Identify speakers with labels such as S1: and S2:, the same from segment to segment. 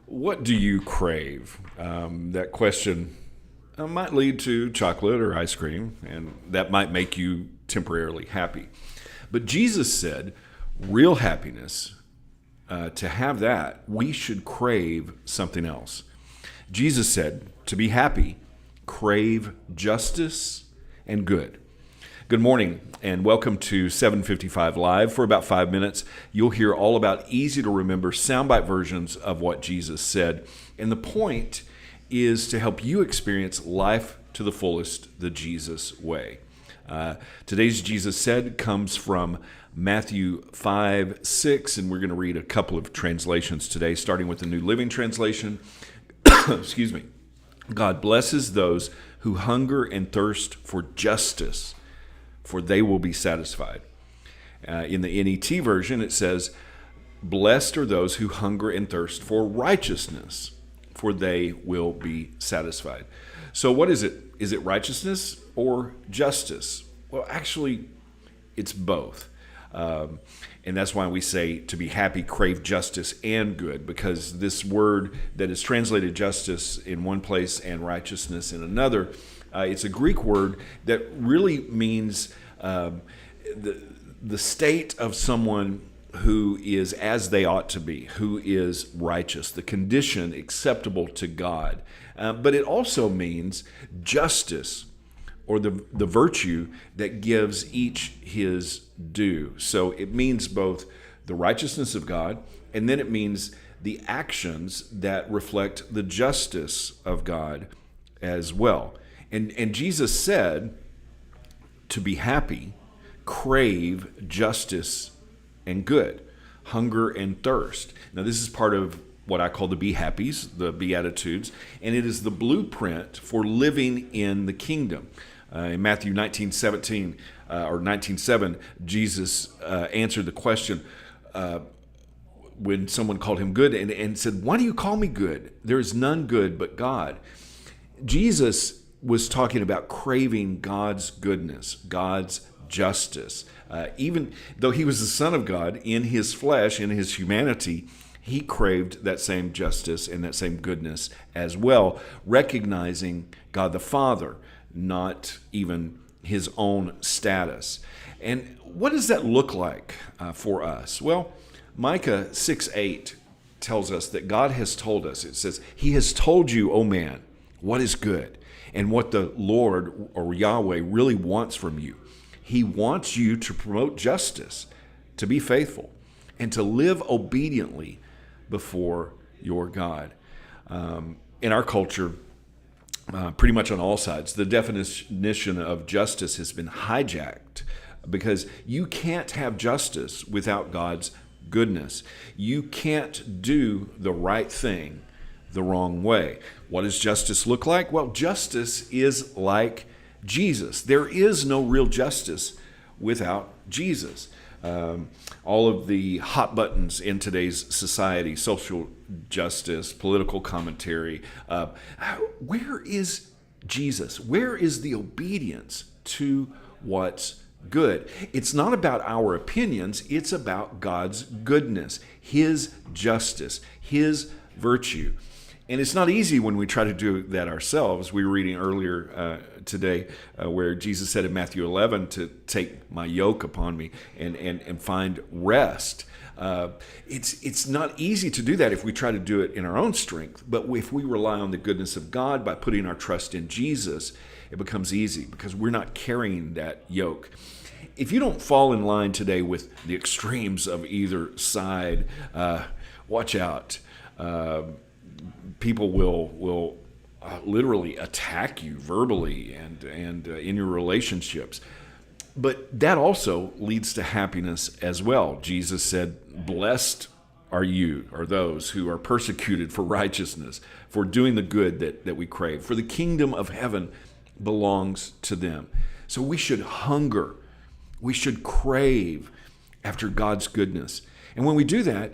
S1: What do you crave? That question might lead to chocolate or ice cream, and that might make you temporarily happy. But Jesus said, real happiness, to have that, we should crave something else. Jesus said, to be happy, crave justice and good. Good morning and welcome to 755 Live. For about 5 minutes, you'll hear all about easy to remember soundbite versions of what Jesus said. And the point is to help you experience life to the fullest the Jesus way. Today's Jesus said comes from Matthew 5:6, and we're going to read a couple of translations today, starting with the New Living Translation. Excuse me. God blesses those who hunger and thirst for justice, for they will be satisfied. In the NET version, it says, blessed are those who hunger and thirst for righteousness, for they will be satisfied. So what is it? Is it righteousness or justice? Well, actually, it's both. And that's why we say to be happy, crave justice and good, because this word that is translated justice in one place and righteousness in another, it's a Greek word that really means the state of someone who is as they ought to be, who is righteous, the condition acceptable to God. But it also means justice, or the virtue that gives each his due. So it means both the righteousness of God, and then it means the actions that reflect the justice of God as well. And Jesus said, to be happy, crave justice and good, hunger and thirst. Now, this is part of what I call the Be Happies, the Beatitudes, and it is the blueprint for living in the kingdom. In Matthew 19:17 or 19:7, Jesus answered the question when someone called him good and said, "Why do you call me good? There is none good but God." Jesus was talking about craving God's goodness, God's justice. Even though he was the Son of God, in his flesh, in his humanity, he craved that same justice and that same goodness as well, recognizing God the Father, not even his own status. And what does that look like for us? Well, Micah 6:8 tells us that God has told us, it says, he has told you, O man, what is good and what the Lord or Yahweh really wants from you. He wants you to promote justice, to be faithful, and to live obediently before your God. In our culture, pretty much on all sides, the definition of justice has been hijacked because you can't have justice without God's goodness. You can't do the right thing the wrong way. What does justice look like? Well, justice is like Jesus. There is no real justice without Jesus. All of the hot buttons in today's society, social justice, political commentary, where is Jesus? Where is the obedience to what's good? It's not about our opinions, it's about God's goodness, his justice, his virtue. And it's not easy when we try to do that ourselves. We were reading earlier today where Jesus said in Matthew 11 to take my yoke upon me and find rest. It's not easy to do that if we try to do it in our own strength. But if we rely on the goodness of God by putting our trust in Jesus, it becomes easy because we're not carrying that yoke. If you don't fall in line today with the extremes of either side, watch out. People will literally attack you verbally and in your relationships. But that also leads to happiness as well. Jesus said, blessed are those who are persecuted for righteousness, for doing the good that we crave. For the kingdom of heaven belongs to them. So we should hunger. We should crave after God's goodness. And when we do that,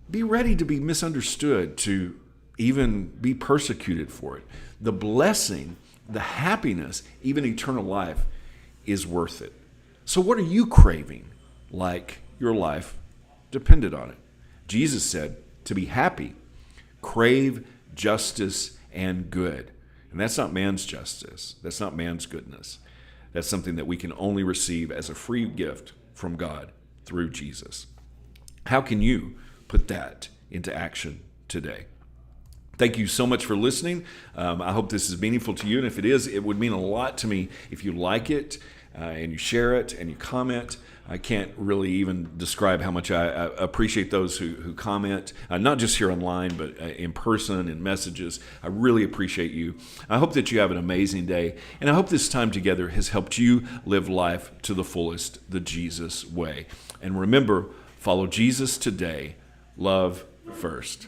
S1: be ready to be misunderstood, to even be persecuted for it. The blessing, the happiness, even eternal life is worth it. So what are you craving like your life depended on it? Jesus said, to be happy, crave justice and good. And that's not man's justice. That's not man's goodness. That's something that we can only receive as a free gift from God through Jesus. How can you put that into action today? Thank you so much for listening. I hope this is meaningful to you. And if it is, it would mean a lot to me if you like it and you share it and you comment. I can't really even describe how much I appreciate those who comment, not just here online, but in person, in messages. I really appreciate you. I hope that you have an amazing day. And I hope this time together has helped you live life to the fullest, the Jesus way. And remember, follow Jesus today. Love first.